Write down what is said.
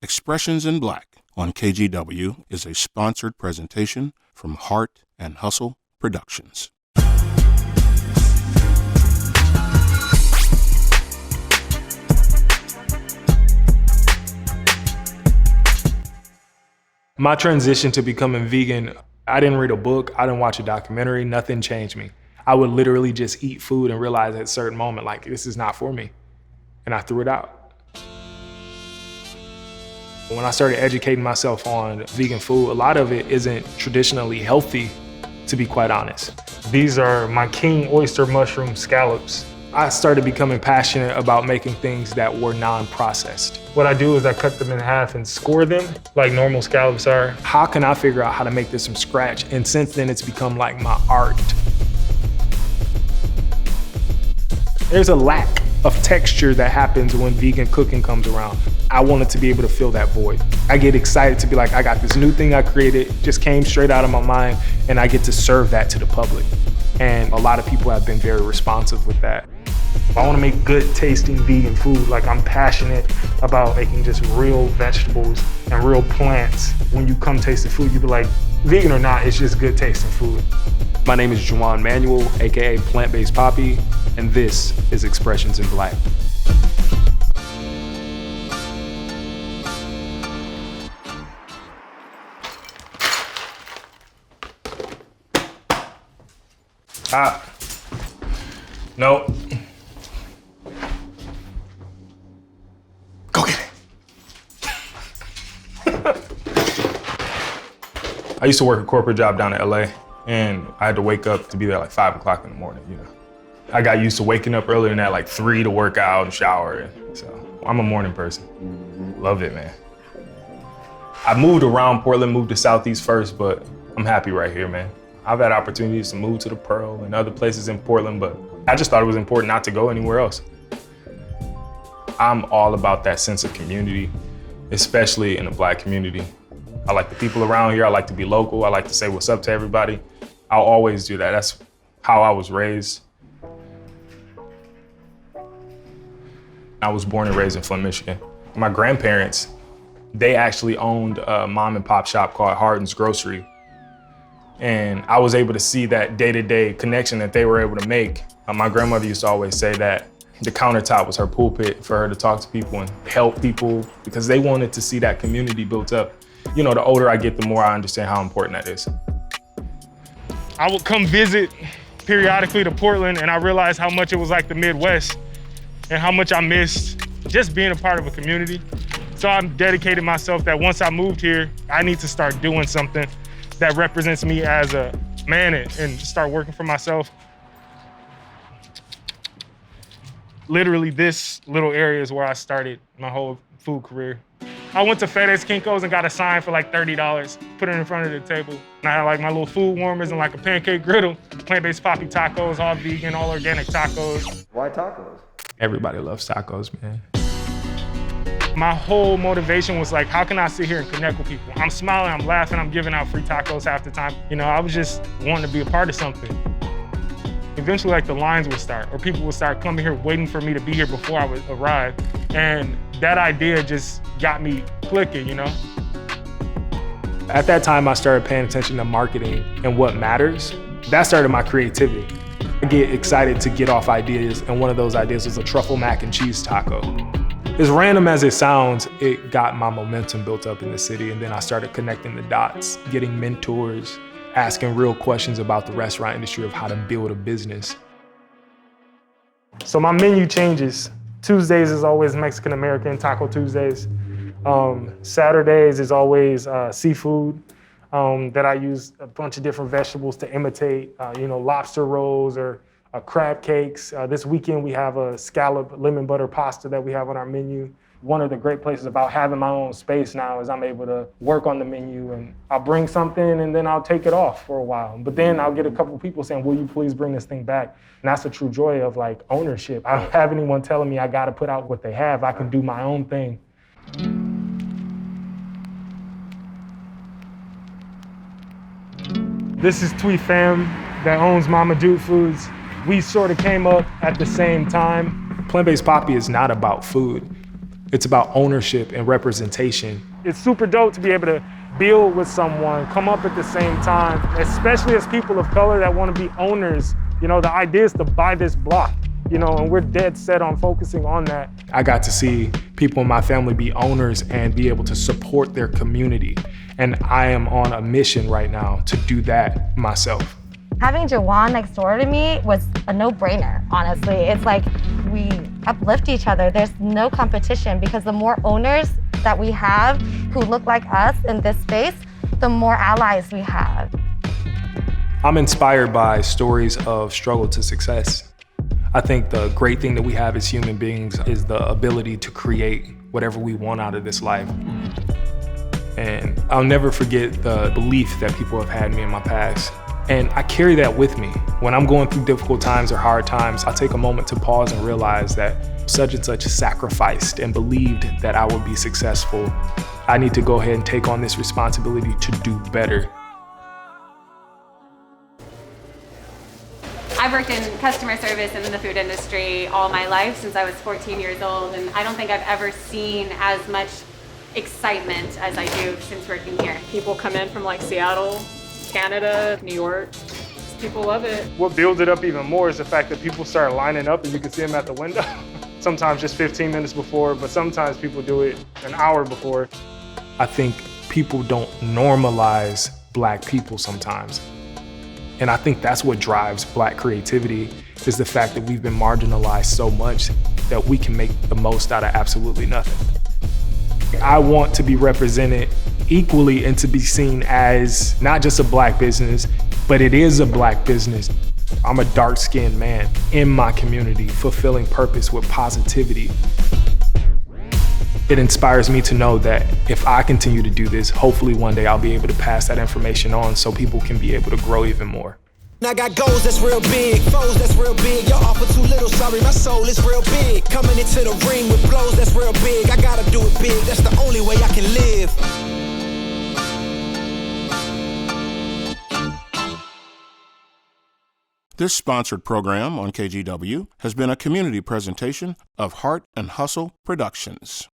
Expressions in Black on KGW is a sponsored presentation from Heart and Hustle Productions. My transition to becoming vegan, I didn't read a book, I didn't watch a documentary, nothing changed me. I would literally just eat food and realize at a certain moment, like, this is not for me. And I threw it out. When I started educating myself on vegan food, a lot of it isn't traditionally healthy, to be quite honest. These are my king oyster mushroom scallops. I started becoming passionate about making things that were non-processed. What I do is I cut them in half and score them like normal scallops are. How can I figure out how to make this from scratch? And since then, it's become like my art. There's a lack of texture that happens when vegan cooking comes around. I wanted to be able to fill that void. I get excited to be like, I got this new thing I created, just came straight out of my mind, and I get to serve that to the public. And a lot of people have been very responsive with that. I want to make good tasting vegan food. Like, I'm passionate about making just real vegetables and real plants. When you come taste the food, you be like, vegan or not, it's just good tasting food. My name is Jewan Manuel, AKA Plant Based Papi, and this is Expressions in Black. Nope. Go get it. I used to work a corporate job down in LA, and I had to wake up to be there like 5 o'clock in the morning, you know. I got used to waking up earlier than that, like 3 to work out and shower. So I'm a morning person. Love it, man. I moved around Portland, moved to Southeast first, but I'm happy right here, man. I've had opportunities to move to the Pearl and other places in Portland, but I just thought it was important not to go anywhere else. I'm all about that sense of community, especially in the Black community. I like the people around here. I like to be local. I like to say what's up to everybody. I'll always do that. That's how I was raised. I was born and raised in Flint, Michigan. My grandparents, they actually owned a mom and pop shop called Hardin's Grocery. And I was able to see that day-to-day connection that they were able to make. My grandmother used to always say that the countertop was her pulpit for her to talk to people and help people because they wanted to see that community built up. You know, the older I get, the more I understand how important that is. I would come visit periodically to Portland, and I realized how much it was like the Midwest and how much I missed just being a part of a community. So I'm dedicated myself that once I moved here, I need to start doing something that represents me as a man and start working for myself. Literally, this little area is where I started my whole food career. I went to FedEx Kinko's and got a sign for like $30, put it in front of the table. And I had like my little food warmers and like a pancake griddle, plant-based Papi tacos, all vegan, all organic tacos. Why tacos? Everybody loves tacos, man. My whole motivation was like, how can I sit here and connect with people? I'm smiling, I'm laughing, I'm giving out free tacos half the time. You know, I was just wanting to be a part of something. Eventually, like, the lines would start, or people would start coming here waiting for me to be here before I would arrive. And that idea just got me clicking, you know? At that time, I started paying attention to marketing and what matters. That started my creativity. I get excited to get off ideas, and one of those ideas was a truffle mac and cheese taco. As random as it sounds, it got my momentum built up in the city, and then I started connecting the dots, getting mentors, asking real questions about the restaurant industry of how to build a business. So my menu changes. Tuesdays is always Mexican-American, Taco Tuesdays. Saturdays is always seafood that I use a bunch of different vegetables to imitate, lobster rolls or crab cakes. This weekend we have a scallop lemon butter pasta that we have on our menu. One of the great places about having my own space now is I'm able to work on the menu, and I'll bring something and then I'll take it off for a while. But then I'll get a couple people saying, will you please bring this thing back? And that's the true joy of like ownership. I don't have anyone telling me I gotta put out what they have. I can do my own thing. This is Tweet Fam that owns Mama Dude Foods. We sort of came up at the same time. Plant Based Papi is not about food. It's about ownership and representation. It's super dope to be able to build with someone, come up at the same time, especially as people of color that want to be owners. You know, the idea is to buy this block, you know, and we're dead set on focusing on that. I got to see people in my family be owners and be able to support their community. And I am on a mission right now to do that myself. Having Jewan next door to me was a no-brainer, honestly. It's like we uplift each other. There's no competition because the more owners that we have who look like us in this space, the more allies we have. I'm inspired by stories of struggle to success. I think the great thing that we have as human beings is the ability to create whatever we want out of this life. And I'll never forget the belief that people have had in me in my past. And I carry that with me. When I'm going through difficult times or hard times, I take a moment to pause and realize that such and such sacrificed and believed that I would be successful. I need to go ahead and take on this responsibility to do better. I've worked in customer service and in the food industry all my life since I was 14 years old, and I don't think I've ever seen as much excitement as I do since working here. People come in from like Seattle, Canada, New York. People love it. What builds it up even more is the fact that people start lining up and you can see them at the window. Sometimes just 15 minutes before, but sometimes people do it an hour before. I think people don't normalize Black people sometimes. And I think that's what drives Black creativity, is the fact that we've been marginalized so much that we can make the most out of absolutely nothing. I want to be represented equally and to be seen as not just a Black business, but it is a Black business. I'm a dark-skinned man in my community, fulfilling purpose with positivity. It inspires me to know that if I continue to do this, hopefully one day I'll be able to pass that information on so people can be able to grow even more. I got goals that's real big, foes that's real big. Y'all offer too little, sorry, my soul is real big. Coming into the ring with blows that's real big. I gotta do it big, that's the only way I can live. This sponsored program on KGW has been a community presentation of Heart and Hustle Productions.